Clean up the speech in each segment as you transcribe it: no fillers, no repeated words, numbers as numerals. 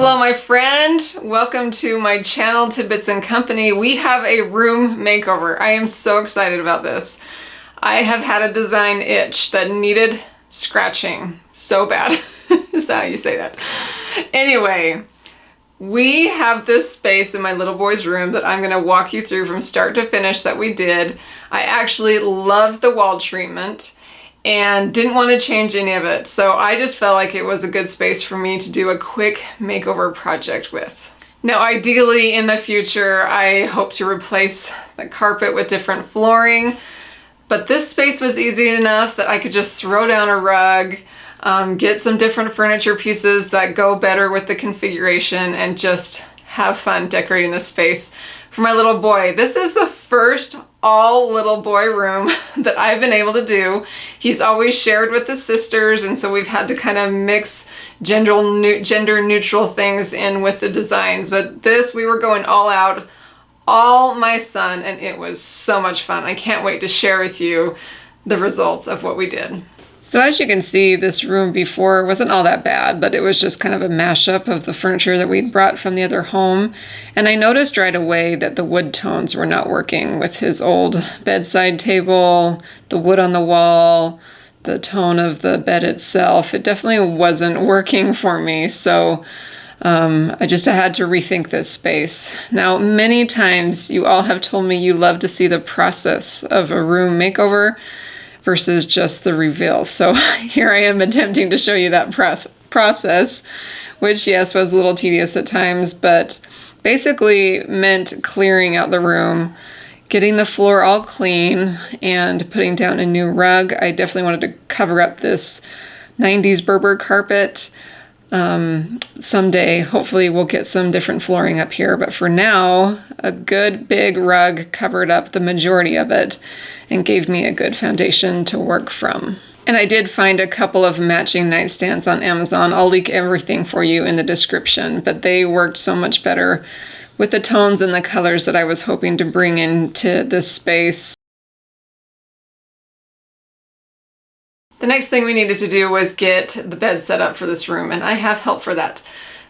Hello, my friend. Welcome to my channel, Tidbits and Company. We have a room makeover. I am so excited about this. I have had a design itch that needed scratching so bad. Is that how you say that? Anyway, we have this space in my little boy's room that I'm going to walk you through from start to finish that we did. I actually loved the wall treatment and didn't want to change any of it. So I just felt like it was a good space for me to do a quick makeover project with. Now, ideally in the future, I hope to replace the carpet with different flooring, but this space was easy enough that I could just throw down a rug, get some different furniture pieces that go better with the configuration, and just have fun decorating this space for my little boy. This is the first all little boy room that I've been able to do. He's always shared with the sisters, and so we've had to kind of mix gender neutral things in with the designs, but this, we were going all out, all my son, and it was so much fun. I can't wait to share with you the results of what we did. So as you can see, this room before wasn't all that bad, but it was just kind of a mashup of the furniture that we'd brought from the other home. And I noticed right away that the wood tones were not working with his old bedside table, the wood on the wall, the tone of the bed itself. It definitely wasn't working for me. So I just had to rethink this space. Now, many times you all have told me you love to see the process of a room makeover versus just the reveal. So here I am attempting to show you that process, which yes, was a little tedious at times, but basically meant clearing out the room, getting the floor all clean, and putting down a new rug. I definitely wanted to cover up this 90s Berber carpet. Someday, hopefully we'll get some different flooring up here, but for now, a good big rug covered up the majority of it and gave me a good foundation to work from. And I did find a couple of matching nightstands on Amazon. I'll link everything for you in the description, but they worked so much better with the tones and the colors that I was hoping to bring into this space. The next thing we needed to do was get the bed set up for this room, and I have help for that.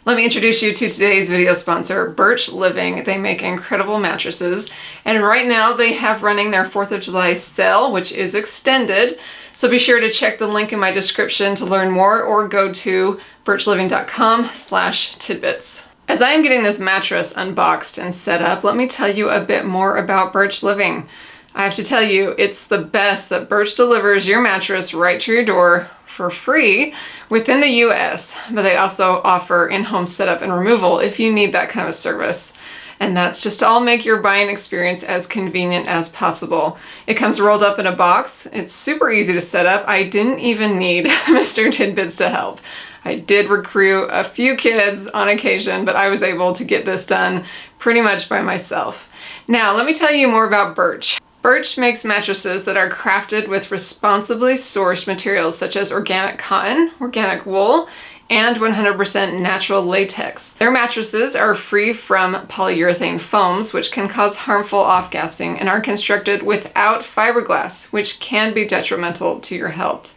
Let me introduce you to today's video sponsor, Birch Living. They make incredible mattresses, and right now they have running their 4th of July sale, which is extended. So be sure to check the link in my description to learn more, or go to birchliving.com/tidbits. As I am getting this mattress unboxed and set up, let me tell you a bit more about Birch Living. I have to tell you, it's the best that Birch delivers your mattress right to your door for free within the US, but they also offer in-home setup and removal if you need that kind of service. And that's just to all make your buying experience as convenient as possible. It comes rolled up in a box. It's super easy to set up. I didn't even need Mr. Tidbits to help. I did recruit a few kids on occasion, but I was able to get this done pretty much by myself. Now, let me tell you more about Birch. Birch makes mattresses that are crafted with responsibly sourced materials such as organic cotton, organic wool, and 100% natural latex. Their mattresses are free from polyurethane foams, which can cause harmful off-gassing, and are constructed without fiberglass, which can be detrimental to your health.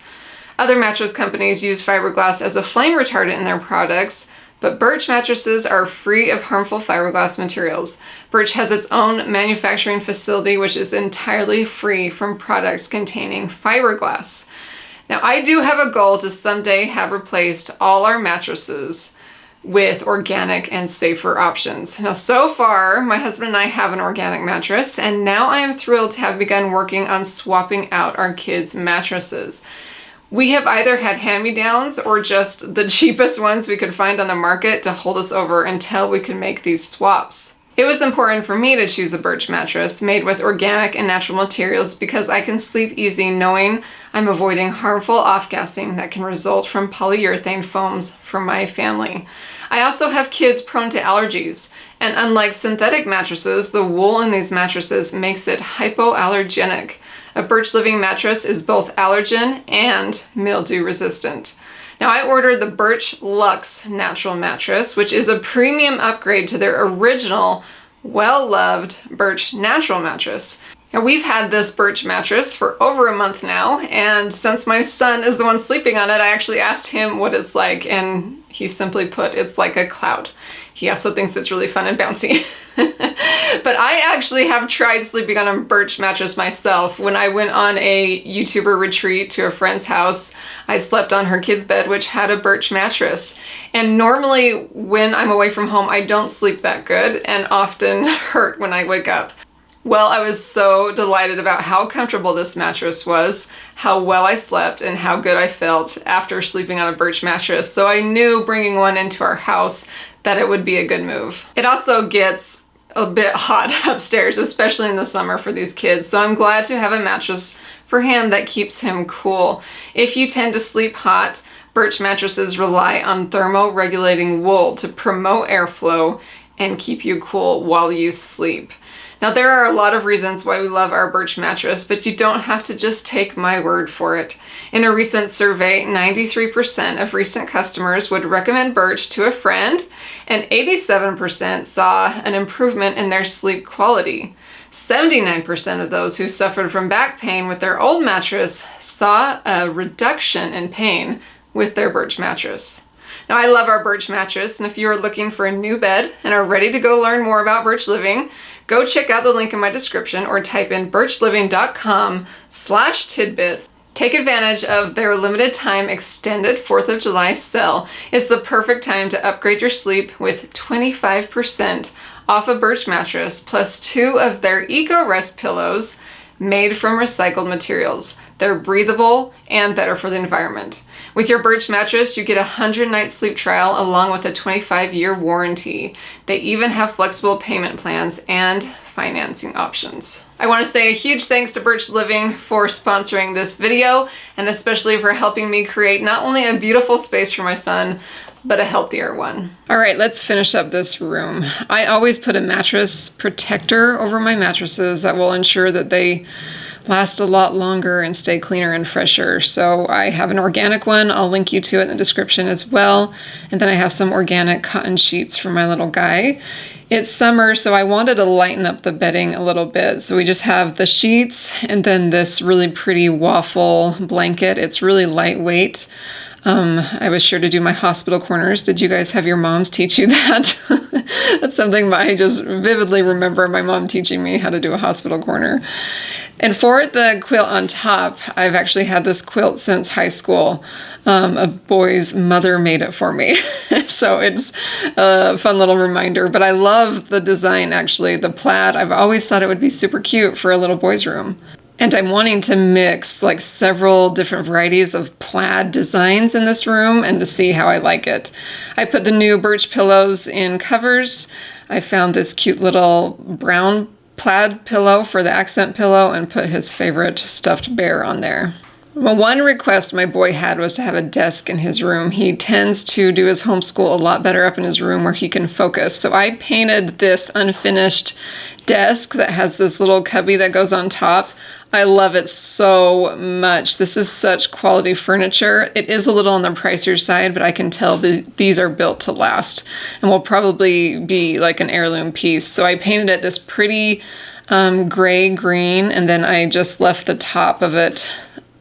Other mattress companies use fiberglass as a flame retardant in their products, but Birch mattresses are free of harmful fiberglass materials. Birch has its own manufacturing facility, which is entirely free from products containing fiberglass. Now, I do have a goal to someday have replaced all our mattresses with organic and safer options. Now, so far, my husband and I have an organic mattress, and now I am thrilled to have begun working on swapping out our kids' mattresses. We have either had hand-me-downs or just the cheapest ones we could find on the market to hold us over until we could make these swaps. It was important for me to choose a Birch mattress made with organic and natural materials because I can sleep easy knowing I'm avoiding harmful off-gassing that can result from polyurethane foams for my family. I also have kids prone to allergies, and unlike synthetic mattresses, the wool in these mattresses makes it hypoallergenic. A Birch Living mattress is both allergen and mildew resistant. Now, I ordered the Birch Luxe Natural Mattress, which is a premium upgrade to their original, well-loved Birch Natural Mattress. Now, we've had this Birch mattress for over a month now, and since my son is the one sleeping on it, I actually asked him what it's like, and he simply put, it's like a cloud. He also thinks it's really fun and bouncy. But I actually have tried sleeping on a Birch mattress myself. When I went on a YouTuber retreat to a friend's house, I slept on her kid's bed, which had a Birch mattress. And normally when I'm away from home, I don't sleep that good and often hurt when I wake up. Well, I was so delighted about how comfortable this mattress was, how well I slept, and how good I felt after sleeping on a Birch mattress. So I knew bringing one into our house that it would be a good move. It also gets a bit hot upstairs, especially in the summer for these kids. So I'm glad to have a mattress for him that keeps him cool. If you tend to sleep hot, Birch mattresses rely on thermoregulating wool to promote airflow and keep you cool while you sleep. Now, there are a lot of reasons why we love our Birch mattress, but you don't have to just take my word for it. In a recent survey, 93% of recent customers would recommend Birch to a friend, and 87% saw an improvement in their sleep quality. 79% of those who suffered from back pain with their old mattress saw a reduction in pain with their Birch mattress. Now, I love our Birch mattress, and if you are looking for a new bed and are ready to go learn more about Birch Living, go check out the link in my description or type in birchliving.com/tidbits. Take advantage of their limited time extended 4th of July sale. It's the perfect time to upgrade your sleep with 25% off a Birch mattress plus 2 of their Eco Rest pillows made from recycled materials. They're breathable and better for the environment. With your Birch mattress, you get a 100-night sleep trial along with a 25-year warranty. They even have flexible payment plans and financing options. I want to say a huge thanks to Birch Living for sponsoring this video, and especially for helping me create not only a beautiful space for my son, but a healthier one. All right, let's finish up this room. I always put a mattress protector over my mattresses that will ensure that they last a lot longer and stay cleaner and fresher. So I have an organic one. I'll link you to it in the description as well. And then I have some organic cotton sheets for my little guy. It's summer, so I wanted to lighten up the bedding a little bit. So we just have the sheets and then this really pretty waffle blanket. It's really lightweight. I was sure to do my hospital corners. Did you guys have your moms teach you that? That's something I just vividly remember my mom teaching me how to do a hospital corner. And for the quilt on top, I've actually had this quilt since high school. A boy's mother made it for me. So it's a fun little reminder, but I love the design actually, the plaid. I've always thought it would be super cute for a little boy's room. And I'm wanting to mix like several different varieties of plaid designs in this room and to see how I like it. I put the new Birch pillows in covers. I found this cute little brown plaid pillow for the accent pillow and put his favorite stuffed bear on there. Well, one request my boy had was to have a desk in his room. He tends to do his homeschool a lot better up in his room where he can focus. So I painted this unfinished desk that has this little cubby that goes on top. I love it so much. This is such quality furniture. It is a little on the pricier side, but I can tell these are built to last and will probably be like an heirloom piece. So I painted it this pretty gray green, and then I just left the top of it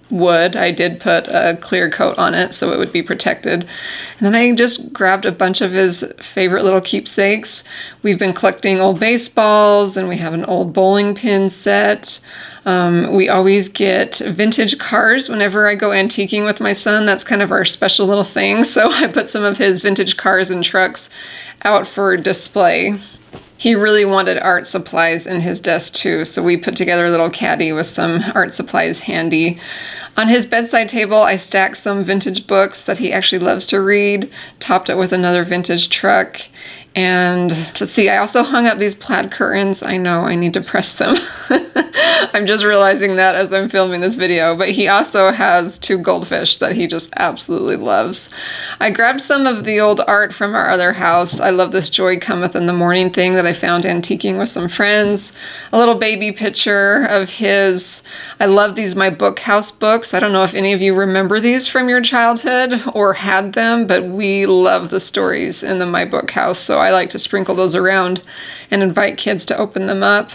wood. I did put a clear coat on it so it would be protected. And then I just grabbed a bunch of his favorite little keepsakes. We've been collecting old baseballs, and we have an old bowling pin set. We always get vintage cars whenever I go antiquing with my son. That's kind of our special little thing. So I put some of his vintage cars and trucks out for display. He really wanted art supplies in his desk too, so we put together a little caddy with some art supplies handy. On his bedside table, I stacked some vintage books that he actually loves to read, topped it with another vintage truck. And let's see, I also hung up these plaid curtains. I know I need to press them. I'm just realizing that as I'm filming this video, but he also has 2 goldfish that he just absolutely loves. I grabbed some of the old art from our other house. I love this Joy Cometh in the Morning thing that I found antiquing with some friends. A little baby picture of his. I love these My Book House books. books. I don't know if any of you remember these from your childhood or had them, but we love the stories in the My Book House, so I like to sprinkle those around and invite kids to open them up.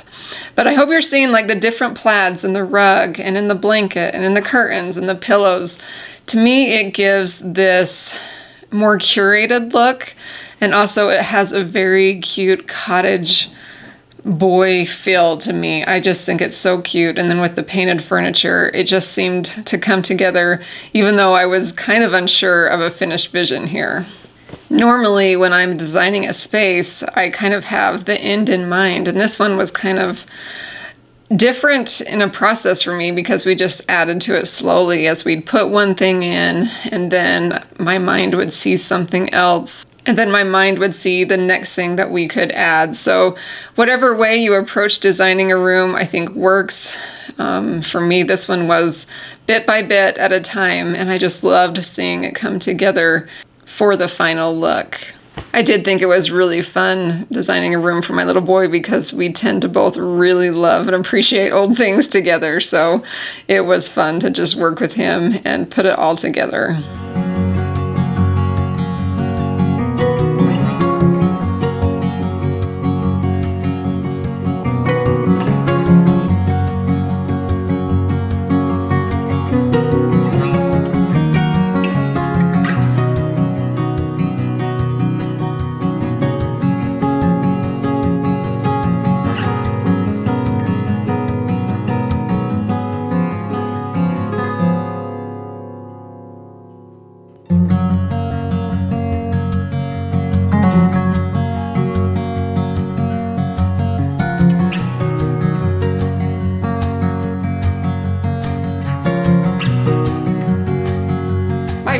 But I hope you're seeing like the different plaids in the rug and in the blanket and in the curtains and the pillows. To me, it gives this more curated look, and also it has a very cute cottage boy feel to me. I just think it's so cute. And then with the painted furniture, it just seemed to come together, even though I was kind of unsure of a finished vision here. Normally, when I'm designing a space, I kind of have the end in mind, and this one was kind of different in a process for me because we just added to it slowly as we'd put one thing in, and then my mind would see something else. And then my mind would see the next thing that we could add. So whatever way you approach designing a room, I think works. For me, this one was bit by bit at a time, and I just loved seeing it come together for the final look. I did think it was really fun designing a room for my little boy because we tend to both really love and appreciate old things together. So it was fun to just work with him and put it all together.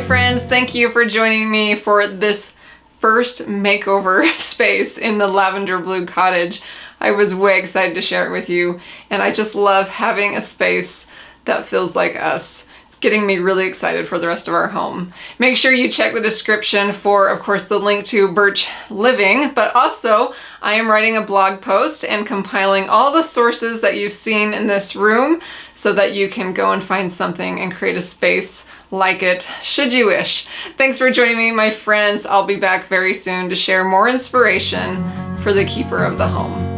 Friends, thank you for joining me for this first makeover space in the lavender blue cottage. I was way excited to share it with you, and I just love having a space that feels like us. It's getting me really excited for the rest of our home. Make sure you check the description for, of course, the link to Birch Living, but also I am writing a blog post and compiling all the sources that you've seen in this room so that you can go and find something and create a space like it, should you wish. Thanks for joining me, my friends. I'll be back very soon to share more inspiration for the keeper of the home.